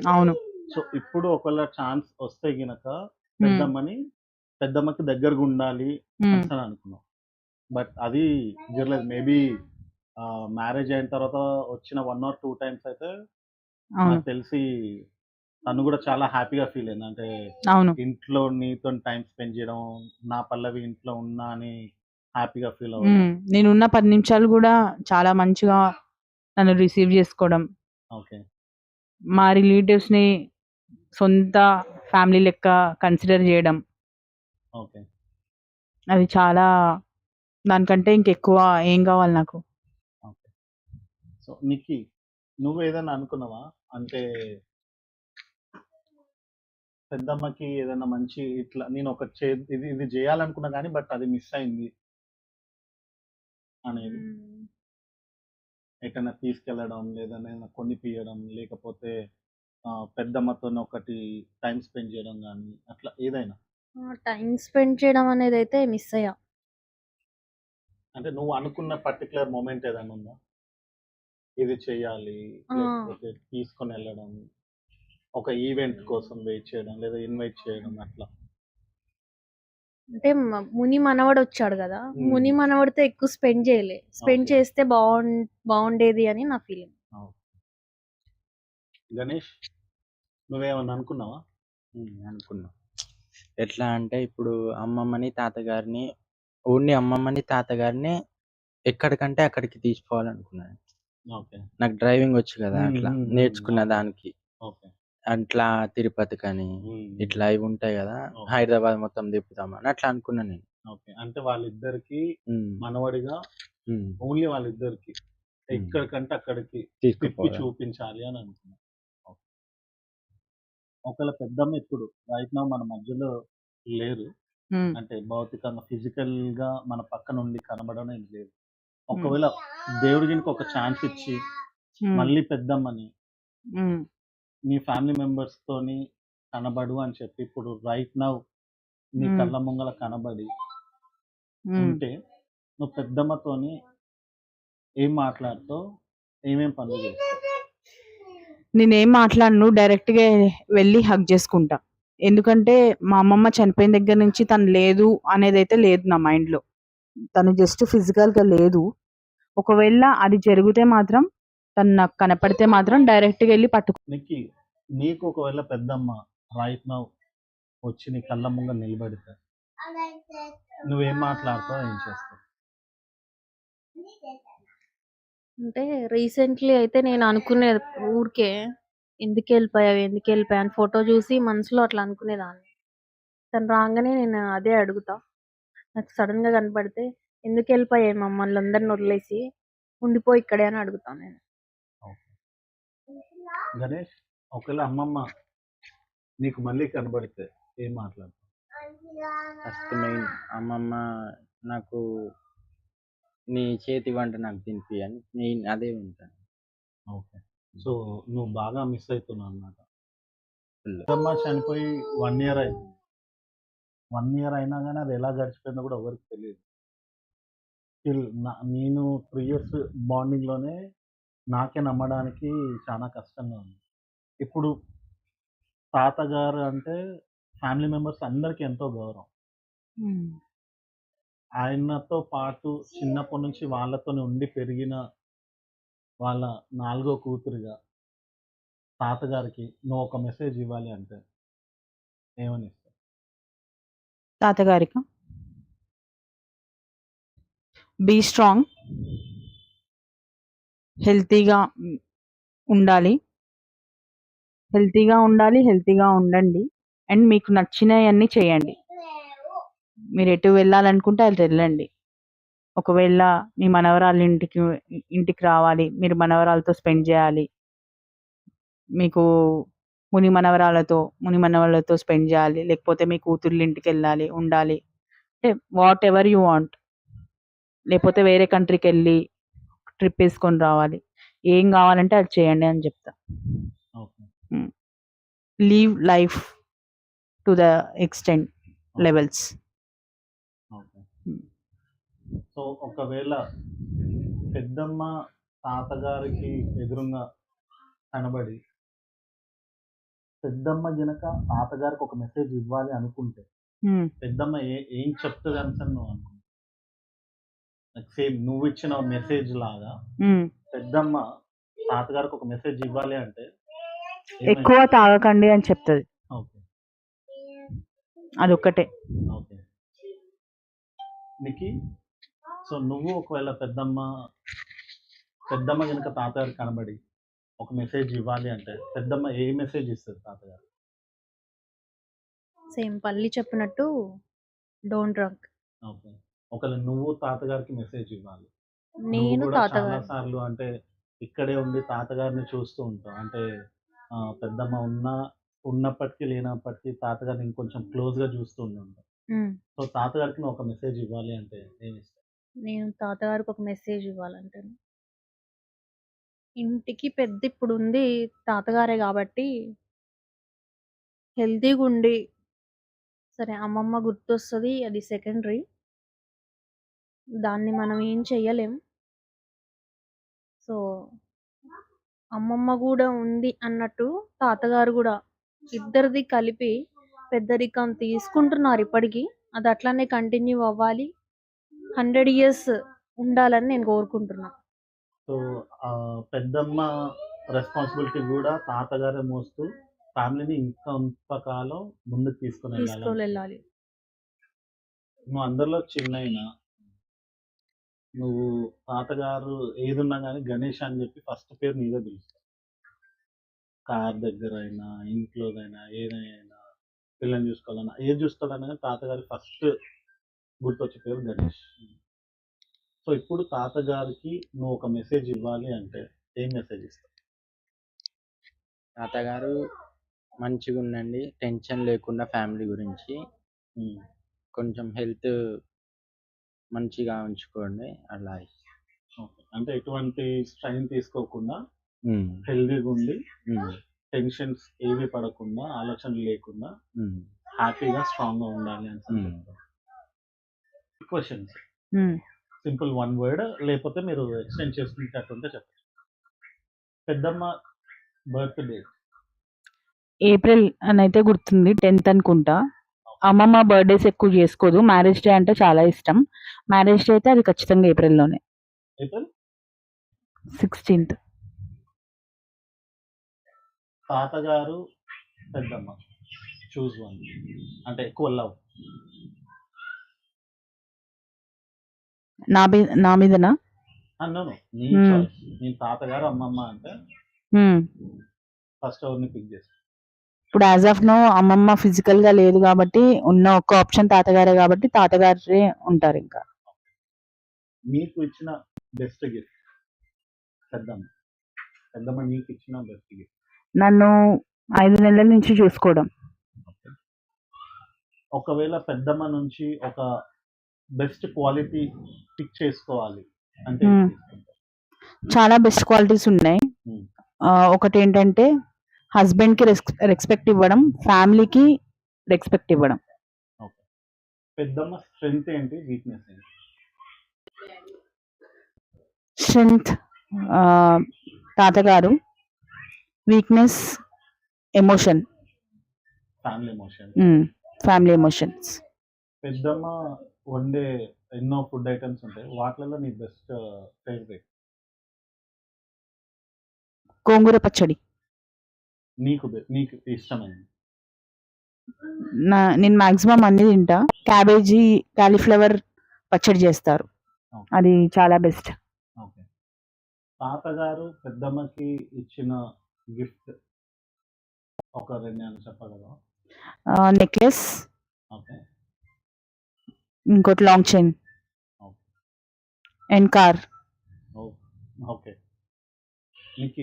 అవును. సో ఇప్పుడు ఒకవేళ ఛాన్స్ వస్తే గనక పెద్దమ్మకి దగ్గరగా ఉండాలి అని అనుకున్నావు. బట్ అది జరగలేదు. మేబీ మ్యారేజ్ అయిన తర్వాత వచ్చిన 1 ఆర్ 2 టైమ్స్ అయితే నాకు తెలిసి తను కూడా చాలా హ్యాపీగా ఫీల్ అయింది. అంటే ఇంట్లో నీతోని టైం స్పెండ్ చేయడం, నా పల్లవి ఇంట్లో ఉన్నా అని హ్యాపీగా ఫీల్ అవ్వడం. నేనున్న 10 నిమిషాలు కూడా చాలా మంచిగా నన్ను రిసీవ్ చేసుకోవడం, ఓకే. మా రిలేటివ్స్‌ని సొంత ఫ్యామిలీ లెక్క కన్సిడర్ చేయడం. ఓకే. అది చాలా, దానికంటే ఇంకెక్కువ ఏం కావాలి నాకు. ఓకే. సో నీకి నువ్వేదైనా అనుకున్నావా? అంటే పెద్దమ్మకి ఏదైనా మంచి ఇట్లా నేను ఒకటి ఇది ఇది చేయాలనుకున్నా కానీ బట్ అది మిస్ అయింది అనేది. ఎటైనా తీసుకెళ్ళడం, లేదన్నా కొనిపియడం, లేకపోతే పెద్దమ్మతోని ఒకటి టైం స్పెండ్ చేయడం గానీ అట్లా ఏదైనా? టైం స్పెండ్ చేయడం అనేది అయితే మిస్ అయ్యా. అంటే నువ్వు అనుకున్న పర్టిక్యులర్ మొమెంట్ ఏదైనా ఉందా? ఇది చెయ్యాలి, లేకపోతే తీసుకొని వెళ్ళడం, ఒక ఈవెంట్ కోసం వెయిట్ చేయడం, లేదా ఇన్వైట్ చేయడం అట్లా? అంటే ముని మనవడు వచ్చాడు కదా, ముని మనవడితో ఎక్కువ స్పెండ్ చేయలే. స్పెండ్ చేస్తే బాగుండేది అని నా ఫీలింగ్. గణేష్, నువ్వేమన్నా అనుకున్నావా? అనుకున్నా. ఎట్లా అంటే ఇప్పుడు అమ్మమ్మని, తాతగారిని ఓన్లీ అమ్మమ్మని, తాతగారిని ఎక్కడికంటే అక్కడికి తీసుకోవాలనుకున్నాను. ఓకే. నాకు డ్రైవింగ్ వచ్చు కదా! అట్లా నేర్చుకున్న దానికి. ఓకే. అట్లా తిరుపతికని ఇట్లా ఇవి ఉంటాయి కదా! హైదరాబాద్ మొత్తం తిప్పుదామని అట్లా అనుకున్నా నేను. ఓకే. అంటే వాళ్ళిద్దరికి మనవడిగా ఓన్లీ వాళ్ళిద్దరికి ఎక్కడికంటే అక్కడికి తిప్పి చూపించాలి అని అనుకున్నా. ఒకవేళ పెద్దమ్మ ఇప్పుడు రైట్ నౌ మన మధ్యలో లేరు, ఉమ్, అంటే భౌతికంగా ఫిజికల్ గా మన పక్కన ఉండి కనబడడం ఏం లేదు. ఉమ్, ఒకవేళ దేవుడి దీనికి ఒక ఛాన్స్ ఇచ్చి ఉమ్, మళ్ళీ పెద్దమ్మని ఉమ్, నీ ఫ్యామిలీ మెంబర్స్ తోని కనబడు అని చెప్పి ఇప్పుడు రైట్ నౌ నీ ఉమ్, కళ్ళ ముంగల కనబడి ఉమ్. ఉంటే నువ్వు పెద్దమ్మతోని ఏం మాట్లాడుతావు, ఏమేం పనులు చేస్తావు? నేనేం మాట్లాడను, డైరెక్ట్ గా వెళ్ళి హగ్ చేసుకుంటా. ఎందుకంటే మా అమ్మమ్మ చనిపోయిన దగ్గర నుంచి తను లేదు అనేది అయితే లేదు నా మైండ్ లో. తను జస్ట్ ఫిజికల్ గా లేదు. ఒకవేళ అది జరిగితే మాత్రం తను నాకు కనపడితే మాత్రం డైరెక్ట్ గా వెళ్ళి పట్టుకు. నీకు ఒకవేళ పెద్దమ్మ రైట్ నౌ వచ్చి నీ కళ్ళ ముంగ నిలబడితే నువ్వేం మాట్లాడతావు, ఏం చేస్తావు? అంటే రీసెంట్లీ అయితే నేను అనుకునేది ఊరికే ఎందుకు వెళ్ళిపోయావు అని ఫోటో చూసి మనసులో అట్లా అనుకునేదాన్ని. తను రాగానే నేను అదే అడుగుతా. నాకు సడన్ గా కనపడితే ఎందుకు వెళ్ళిపోయాయి మమ్మల్ని అందరిని వదిలేసి, ఉండిపో ఇక్కడే అని అడుగుతాను నేను. గణేష్, ఒకవేళ అమ్మమ్మ నీకు మళ్ళీ కనబడితే ఏం మాట్లాడతావు? ఫస్ట్ మెయిన్ అమ్మమ్మ నాకు నీ చేతి వంట నాకు తినిపి అని మెయిన్ అదే ఉంటాను. ఓకే, సో నువ్వు బాగా మిస్ అవుతున్నావు అన్నమాట. Full. పెద్దమ్మ చనిపోయి 1 year అయింది. 1 year అయినా కానీ అది ఎలా గడిచిపోయిందో కూడా ఎవరికి తెలియదు. స్టిల్ నేను 3 years బాండింగ్లోనే నాకే నమ్మడానికి చాలా కష్టంగా ఉంది. ఇప్పుడు తాతగారు అంటే ఫ్యామిలీ మెంబర్స్ అందరికీ ఎంతో గౌరవం. ఆయనతో పాటు చిన్నప్పటి నుంచి వాళ్ళతోనే ఉండి పెరిగిన వాళ్ళ 4వ కూతురిగా తాతగారికి నువ్వు ఒక మెసేజ్ ఇవ్వాలి అంటే ఏమని ఇస్తావు? తాతగారికి బీ స్ట్రాంగ్, హెల్తీగా ఉండాలి, హెల్తీగా ఉండండి. అండ్ మీకు నచ్చినవన్నీ చేయండి. మీరు ఎటు వెళ్ళాలనుకుంటే అది వెళ్ళండి. ఒకవేళ మీ మనవరాళ్ళ ఇంటికి రావాలి, మీరు మనవరాలతో స్పెండ్ చేయాలి, మీకు ముని మనవరాలతో స్పెండ్ చేయాలి, లేకపోతే మీ కూతుర్ల ఇంటికి వెళ్ళాలి, ఉండాలి అంటే వాట్ ఎవర్ యూ వాంట్, లేకపోతే వేరే కంట్రీకి వెళ్ళి ట్రిప్ వేసుకొని రావాలి, ఏం కావాలంటే అది చేయండి అని చెప్తా. Okay, leave life to the extent levels. Okay. So ఒకవేళ పెద్దమ్మ తాతగారికి ఎదురుగా కనబడి పెద్దమ్మ గనక తాతగారికి ఒక మెసేజ్ ఇవ్వాలి అనుకుంటే పెద్దమ్మ ఏం చెప్తుంది అని నువ్వు అనుకుంటా? సేమ్ నువ్వు ఇచ్చిన మెసేజ్ లాగా పెద్దమ్మ తాతగారికి ఒక మెసేజ్ ఇవ్వాలి అంటే ఎక్కువ తాగకండి అని చెప్తుంది. ఓకే, అదొక్కటే. ఓకే. నికి సో నువ్వు ఒకవేళ పెద్దమ్మ కనుక తాతగారు కనబడి ఒక మెసేజ్ ఇవ్వాలి అంటే పెద్దమ్మ ఏ మెసేజ్ ఇస్తుంది తాతగారు? సేమ్ పల్లి చెప్పినట్టు డోంట్ డ్రంక్. ఓకే, ఒకవేళ నువ్వు తాతగారికి మెసేజ్ ఇవ్వాలి, నువ్వు నేను కూడా చాలా తాతగారు సార్లు అంటే ఇక్కడే ఉండి తాతగారిని చూస్తూ ఉంటావు, అంటే పెద్దమ్మ ఉన్నప్పటికీ లేనప్పటికీ తాతగారిని ఇంకొంచెం క్లోజ్ గా చూస్తూ ఉంటావు. సో తాతగారికి నువ్వు ఒక మెసేజ్ ఇవ్వాలి అంటే ఏమి ఇస్తావు? నేను తాతగారికి ఒక మెసేజ్ ఇవ్వాలంటాను. ఇంటికి పెద్ద ఇప్పుడు ఉంది తాతగారే కాబట్టి హెల్తీగా ఉండి, సరే అమ్మమ్మ గుర్తొస్తుంది, అది సెకండరీ, దాన్ని మనం ఏం చెయ్యలేం. సో అమ్మమ్మ కూడా ఉంది అన్నట్టు తాతగారు కూడా ఇద్దరిది కలిపి పెద్దరికం తీసుకుంటున్నారు ఇప్పటికీ. అది అట్లానే కంటిన్యూ అవ్వాలి, 100 years ఉండాలని నేను కోరుకుంటున్నా. సో పెద్దమ్మ రెస్పాన్సిబిలిటీ కూడా తాతగారే మోస్తూ ఫ్యామిలీని ఇంకొంతకాలం ముందుకు తీసుకొని వెళ్ళాలి. నువ్వు అందరిలో చిన్నైనా నువ్వు తాతగారు ఏదున్నా కానీ గణేష్ అని చెప్పి ఫస్ట్ పేరు నీదే పిలుస్తావు. కార్ దగ్గర అయినా ఇంట్లోనైనా ఏదైనా పిల్లని చూసుకోవాలన్నా ఏది చూస్తాడన్నా కానీ తాతగారి ఫస్ట్ గుర్తొచ్చే పేరు గణేష్. సో ఇప్పుడు తాతగారికి నువ్వు ఒక మెసేజ్ ఇవ్వాలి అంటే ఏం మెసేజ్ ఇస్తావు? తాతగారు మంచిగా ఉండండి, టెన్షన్ లేకుండా ఫ్యామిలీ గురించి ఉమ్. కొంచెం హెల్త్ మంచిగా ఉంచుకోండి అలా. ఓకే. అంటే ఎటువంటి స్ట్రైన్ తీసుకోకుండా ఉమ్, హెల్దీగా ఉండి ఉమ్, టెన్షన్స్ ఏవి పడకుండా ఆలోచనలు లేకుండా ఉమ్, హ్యాపీగా స్ట్రాంగ్గా ఉండాలి అని ఉమ్. చెప్తారు. క్వశ్చన్స్ ఉమ్. సింపుల్ వన్ వర్డ్, లేకపోతే మీరు ఎక్స్టెండ్ చేసుకునేటట్టుంటే చెప్పండి. పెద్దమ్మ బర్త్డే ఏప్రిల్ అని అయితే గుర్తుంది, 10th అనుకుంటా. అమ్మమ్మ బర్త్డేస్ ఎక్కువ చేసుకోదు, మ్యారేజ్ డే అంటే చాలా ఇష్టం. మ్యారేజ్ డే అయితే అది ఖచ్చితంగా ఏప్రిల్లోనే, ఏప్రిల్. 16th. తాతగారు పెద్దమ్మ, చూస్ వన్. అంటే ఎక్కువ లవ్. నా మీదనా? అన్నాను నీ Hmm. చాయిస్. నేను తాతగారు అమ్మమ్మ అంటే ఫస్ట్ ఎవరిని పిక్ చేస్తాను? ఇప్పుడు యాజ్ ఆఫ్ నో అమ్మమ్మ ఫిజికల్ గా లేదు కాబట్టి ఉన్న ఒక్క ఆప్షన్ తాతగారే కాబట్టి తాతగారే ఉంటారు. ఇంకా నీకు ఇచ్చిన బెస్ట్ గిఫ్ట్ పెద్దమ్మ. పెద్దమ్మ నీకు ఇచ్చిన బెస్ట్ గిఫ్ట్. నన్ను 5 నెలల నుంచి చూసుకోవడం. ఒకవేళ పెద్దమ్మ నుంచి ఒక బెస్ట్ క్వాలిటీ పిక్ చేసుకోవాలి అంటే ఏం తీసుకుంటావు? చాలా బెస్ట్ క్వాలిటీస్ ఉన్నాయి. Hmm. ఒకటి ఏంటంటే హస్బెండ్ కి రెస్పెక్ట్ ఇవ్వడం, ఫ్యామిలీకి రెస్పెక్ట్ ఇవ్వడం. ఓకే. పెద్దమ్మ స్ట్రెంగ్త్ ఏంటి, వీక్నెస్ ఏంటి? స్ట్రెంగ్త్ తాతగారు, weakness emotion, family emotion. Family emotions. పెద్దమ్మ వండే ఎన్నో ఫుడ్ ఐటమ్స్ ఉంటాయి, వాటిలలో నీ బెస్ట్ ఫేవరెట్? గోంగూర పచ్చడి. నీకు ఇష్టమైంది? నేను మాక్సిమం అన్ని తింటా. క్యాబేజీ, కాలీఫ్లవర్ పచ్చడి చేస్తారు, Okay. అది చాలా బెస్ట్. ఓకే. తాతగారు పెద్దమ్మకి ఇచ్చిన గిఫ్ట్ ఒక 2 అని చెప్పగలవా? Necklace, okay. ఇంకోటి long chain okay. And car. Okay. నీకు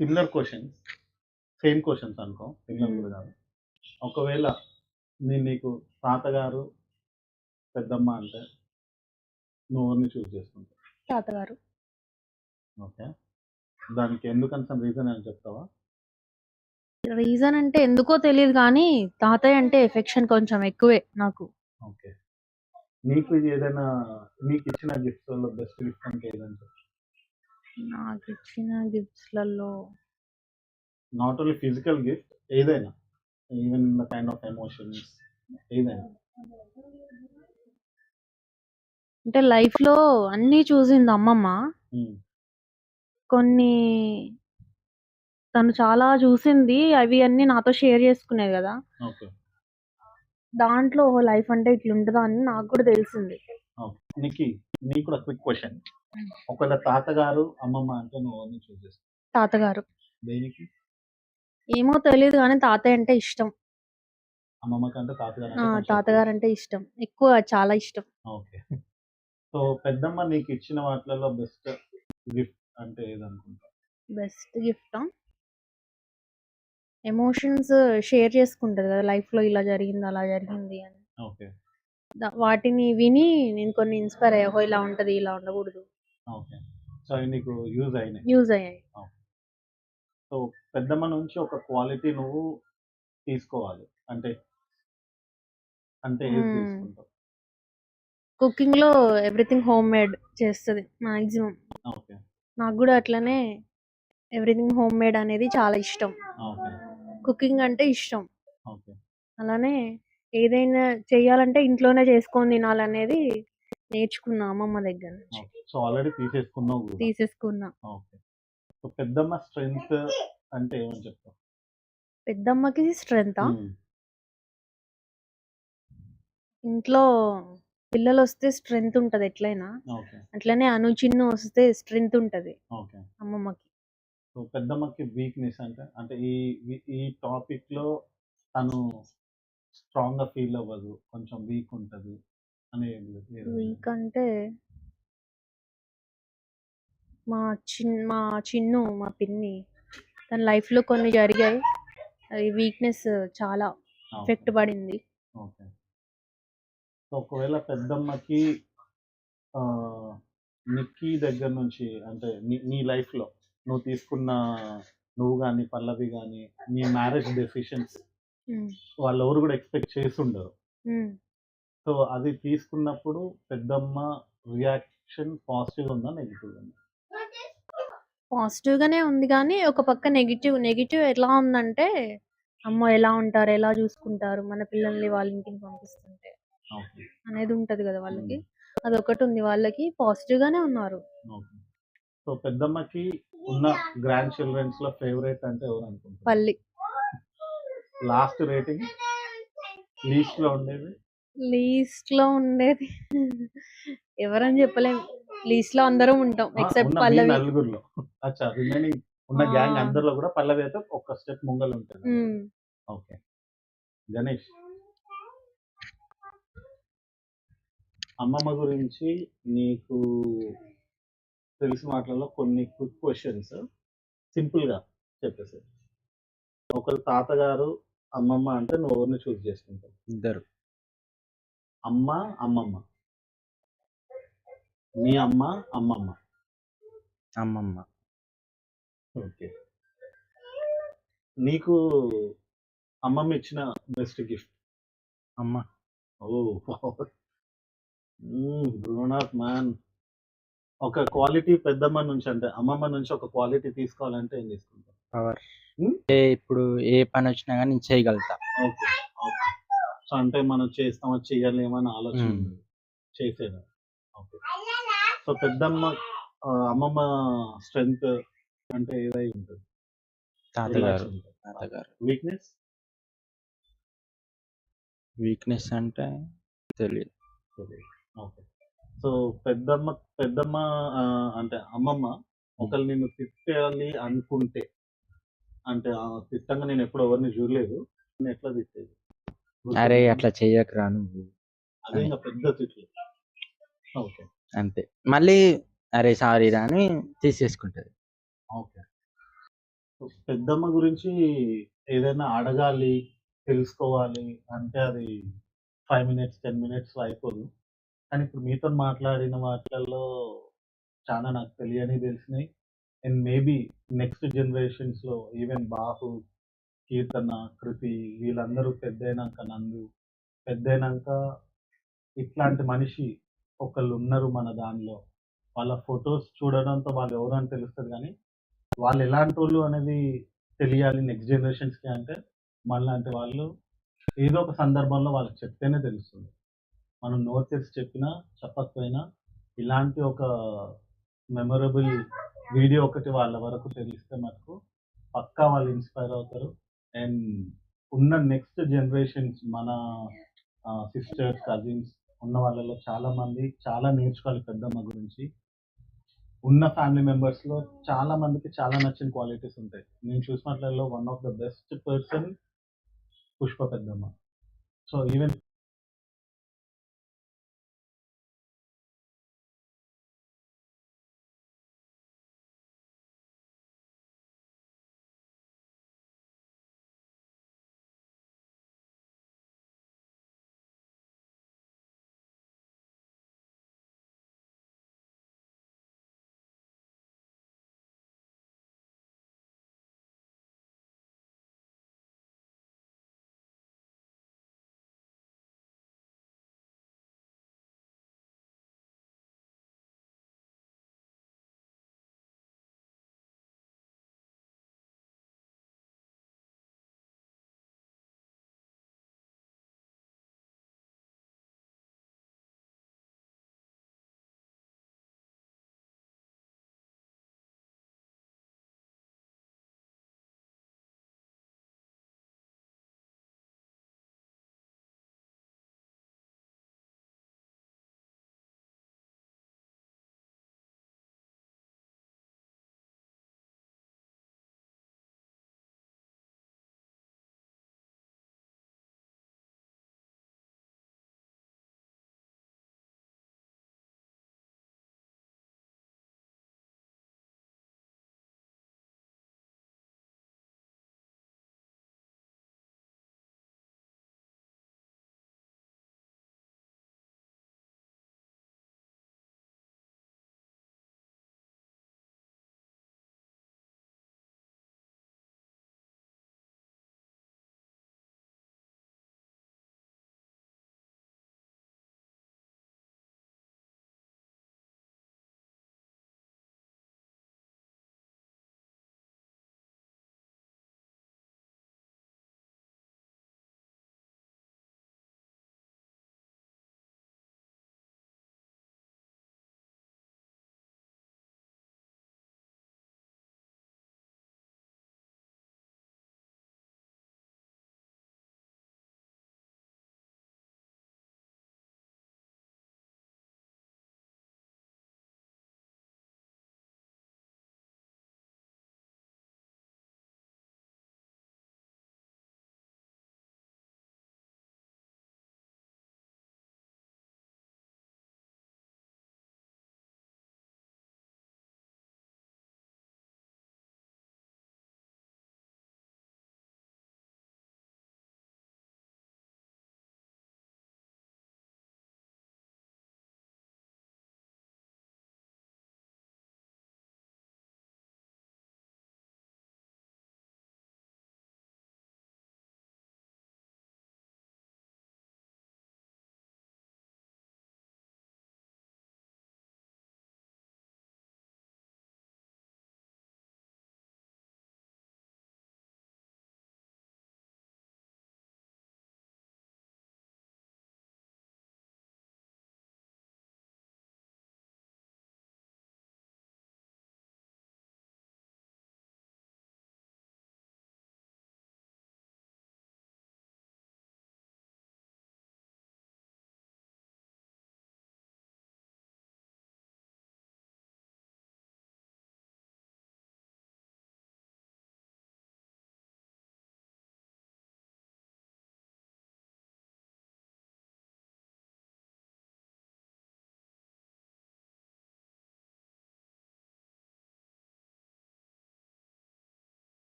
సిమిలర్ క్వశ్చన్స్, సేమ్ క్వశ్చన్స్ అనుకో, సిమిలర్ కూడా కాదు. ఒకవేళ నీకు తాతగారు పెద్దమ్మ అంటే నువ్వు ఎవరిని చూస్ చేసుకుంటావు? తాతగారు. ఓకే. దానికి ఎందుకని సమ్ రీజన్ అని చెప్తావా? రీజన్ అంటే ఎందుకో తెలియదు కానీ తాతయ్య అంటే ఎఫెక్షన్ కొంచెం ఎక్కువే నాకు. ఓకే. నీకు ఏదైనా నీకు ఇచ్చిన గిఫ్ట్స్లలో బెస్ట్ గిఫ్ట్ అంటే ఏదని చెప్తావు? నాకు ఇచ్చిన గిఫ్ట్స్లలో నాట్ ఓన్లీ ఫిజికల్ గిఫ్ట్, ఏదైనా, even in the kind of emotions, ఏదైనా. అంటే లైఫ్ లో అన్ని చూసింది అమ్మమ్మ. కొన్ని తను చాలా చూసింది, అవి అన్ని నాతో షేర్ చేసుకునేది కదా. ఓకే. దాంట్లో లైఫ్ అంటే ఇట్లుంటుందా అని నాకు కూడా తెలిసింది. నీకు కూడా క్విక్ క్వశ్చన్. ఒకవేళ తాతగారు అమ్మమ్మ అంటే నువ్వు ఎవరిని చూస్ చేస్తావు? తాతగారు. దేనికి? ఏమో తెలియదు కానీ తాతయ్య అంటే ఇష్టం. అమ్మమ్మ కంటే తాతగారు తాతగారు అంటే ఇష్టం, ఎక్కువ, చాలా ఇష్టం. ఓకే. సో పెద్దమ్మ నీకు ఇచ్చిన వాటిలలో బెస్ట్ గిఫ్ట్ అంటే ఏదనుకుంటా? బెస్ట్ గిఫ్ట్ ఎమోషన్స్ షేర్ చేసుకుంటది కదా, లైఫ్ లో ఇలా జరిగింది అలా జరిగింది అని. ఓకే. వాటిని విని నేను కొన్ని ఇన్స్పైర్ అయ్యా, ఇలా ఉంటది ఇలా ఉండకూడదు. ఓకే. సో అవి నీకు యూజ్ అయ్యాయి. సో పెద్దమ్మ నుంచి ఒక క్వాలిటీ నువ్వు తీసుకోవాలి అంటే అంటే ఏది తీసుకుంటావు? కుకింగ్ లో ఎవ్రీథింగ్ హోమ్ మేడ్ చేస్తుంది మాక్సిమం. ఓకే. నాకు కూడా అట్లనే ఎవ్రీథింగ్ హోమ్ మేడ్ అనేది చాలా ఇష్టం. ఓకే. కుకింగ్ అంటే ఇష్టం. ఓకే. అలానే ఏదైనా చెయ్యాలంటే ఇంట్లోనే చేసుకొని తినాలనేది నేర్చుకున్నా అమ్మమ్మ దగ్గర నుంచి. సో ఆల్రెడీ తీసేసుకున్నా. ఓకే. సో పెద్దమ్మ స్ట్రెంగ్త్ అంటే ఏమని చెప్తావు? పెద్దమ్మకి స్ట్రెంగ్త్ ఇంట్లో పిల్లలు వస్తే స్ట్రెంగ్త్ ఉంటది ఎట్లయినా, ఓకే. అట్లనే చిన్ను వస్తే స్ట్రెంగ్త్ ఉంటది ఓకే. అమ్మమ్మకి. సో పెద్దమ్మకి వీక్నెస్ అంటే ఈ టాపిక్ లో తను స్ట్రాంగ్ గా ఫీల్ అవ్వదు, కొంచెం వీక్ ఉంటది అని వీక్ అంటే మా చిన్ను మా పిన్ని తన లైఫ్లో కొన్ని జరిగాయి. అది వీక్నెస్ చాలా ఎఫెక్ట్ పడింది. ఓకే. సో ఒకవేళ పెద్దమ్మకి నిక్కీ దగ్గర నుంచి అంటే నీ లైఫ్లో నువ్వు తీసుకున్న నువ్వు కానీ పల్లవి కానీ మీ మ్యారేజ్ డెసిషన్స్ వాళ్ళు ఎవరు కూడా ఎక్స్పెక్ట్ చేసి ఉండరు. సో అది తీసుకున్నప్పుడు పెద్దమ్మ రియాక్షన్ పాజిటివ్ ఉందా నెగిటివ్ ఉందా? పాజిటివ్ గానే ఉంది కానీ ఒక పక్క నెగిటివ్ ఎలా ఉందంటే అమ్మో ఎలా ఉంటారు, ఎలా చూసుకుంటారు మన పిల్లల్ని వాళ్ళ ఇంటికి పంపిస్తుంటే ఓకే. అనేది ఉంటది కదా వాళ్ళకి. అదొకటి ఉంది. వాళ్ళకి పాజిటివ్ గానే ఉన్నారు. ఓకే. సో పెద్దమ్మకి ఉన్న గ్రాండ్ చిల్డ్రన్స్ లో ఫేవరెట్ అంటే ఎవరు అనుకుంటారు? పల్లి లాస్ట్ రేటింగ్ లీస్ట్ లో ఉండేది లీస్ట్ లో ఉండేది ఎవరని చెప్పలేం. లీస్ట్ లో అందరం ఉంటాం ఎక్సెప్ట్ ఉన్న మీ పల్లవి. నలుగురిలో. అచ్చా రిమైనింగ్ ఉన్న గ్యాంగ్ అందరిలో కూడా పల్లవి అయితే ఒక స్టెప్ ముంగల్ ఉంటుంది. ఓకే. గణేష్, అమ్మమ్మ గురించి నీకు తెలిసిన వాటిలో కొన్ని క్విక్ క్వశ్చన్స్ సింపుల్ గా చెప్పేసి. ఒకరు తాతగారు అమ్మమ్మ అంటే నువ్వు ఎవరిని చూస్ చేసుకుంటావు? ఇద్దరు. అమ్మ అమ్మమ్మ. మీ అమ్మ అమ్మమ్మ. అమ్మమ్మ. ఓకే. నీకు అమ్మమ్మ ఇచ్చిన బెస్ట్ గిఫ్ట్? అమ్మ. ఓ గ్రోనప్ మ్యాన్. ఒక క్వాలిటీ పెద్దమ్మ నుంచి అంటే అమ్మమ్మ నుంచి ఒక క్వాలిటీ తీసుకోవాలంటే ఏం తీసుకుంటావు? పవర్. ఇప్పుడు ఏ పని వచ్చినా కానీ నేను చేయగలుగుతా. ఓకే. ఓకే. సో అంటే మనం చేస్తామో చెయ్యలేమని ఆలోచన మ్మ్. ఉండదు, చేసేదా? ఓకే. సో పెద్దమ్మ అమ్మమ్మ స్ట్రెంగ్త్ అంటే ఏదై ఉంటుంది? తాతగారు. తాతగారు. వీక్నెస్? వీక్నెస్ అంటే తెలియదు. ఓకే. సో పెద్దమ్మ అంటే అమ్మమ్మ ఒకళ్ళు నిన్ను తిట్టాలి అనుకుంటే అంటే తిట్టంగా నేను ఎప్పుడు ఎవరిని చూడలేదు, నేను ఎట్లా తిట్టేది? అరే అట్లా చెయ్యకరా నువ్వు అదే ఇంకా పెద్ద తిట్లు. ఓకే. అంతే. మళ్ళీ అరే సారీ రా అని తీసేసుకుంటది. ఓకే. పెద్దమ్మ గురించి ఏదైనా అడగాలి, తెలుసుకోవాలి అంటే అది 5 minutes 10 minutes అయిపోదు. కానీ ఇప్పుడు మీతో మాట్లాడిన వాటిల్లో చాలా నాకు తెలియని తెలిసినాయి. అండ్ మేబీ నెక్స్ట్ జనరేషన్స్లో ఈవెన్ బాహు, కీర్తన, కృతి వీళ్ళందరూ పెద్దయినాక, నందు పెద్దయినాక ఇట్లాంటి మనిషి ఒకళ్ళు ఉన్నారు మన దానిలో. వాళ్ళ ఫొటోస్ చూడడంతో వాళ్ళు ఎవరు అని తెలుస్తుంది కానీ వాళ్ళు ఎలాంటి వాళ్ళు అనేది తెలియాలి నెక్స్ట్ జనరేషన్స్కి అంటే మనలాంటి వాళ్ళు ఏదో ఒక సందర్భంలో వాళ్ళకి చెప్తేనే తెలుస్తుంది. మనం నోట్ తెరిచి చెప్పినా చెప్పకపోయినా ఇలాంటి ఒక మెమొరబుల్ వీడియో ఒకటి వాళ్ళ వరకు తెలిస్తే మటుకు పక్కా వాళ్ళు ఇన్స్పైర్ అవుతారు. అండ్ ఉన్న నెక్స్ట్ జనరేషన్స్ మన సిస్టర్స్ కజిన్స్ ఉన్న వాళ్ళలో చాలామంది చాలా నేర్చుకోవాలి పెద్దమ్మ గురించి. ఉన్న ఫ్యామిలీ మెంబర్స్లో చాలా మందికి చాలా నచ్చిన క్వాలిటీస్ ఉంటాయి. నేను చూసినట్లలో one of the best person Pushpa పెద్దమ్మ. So even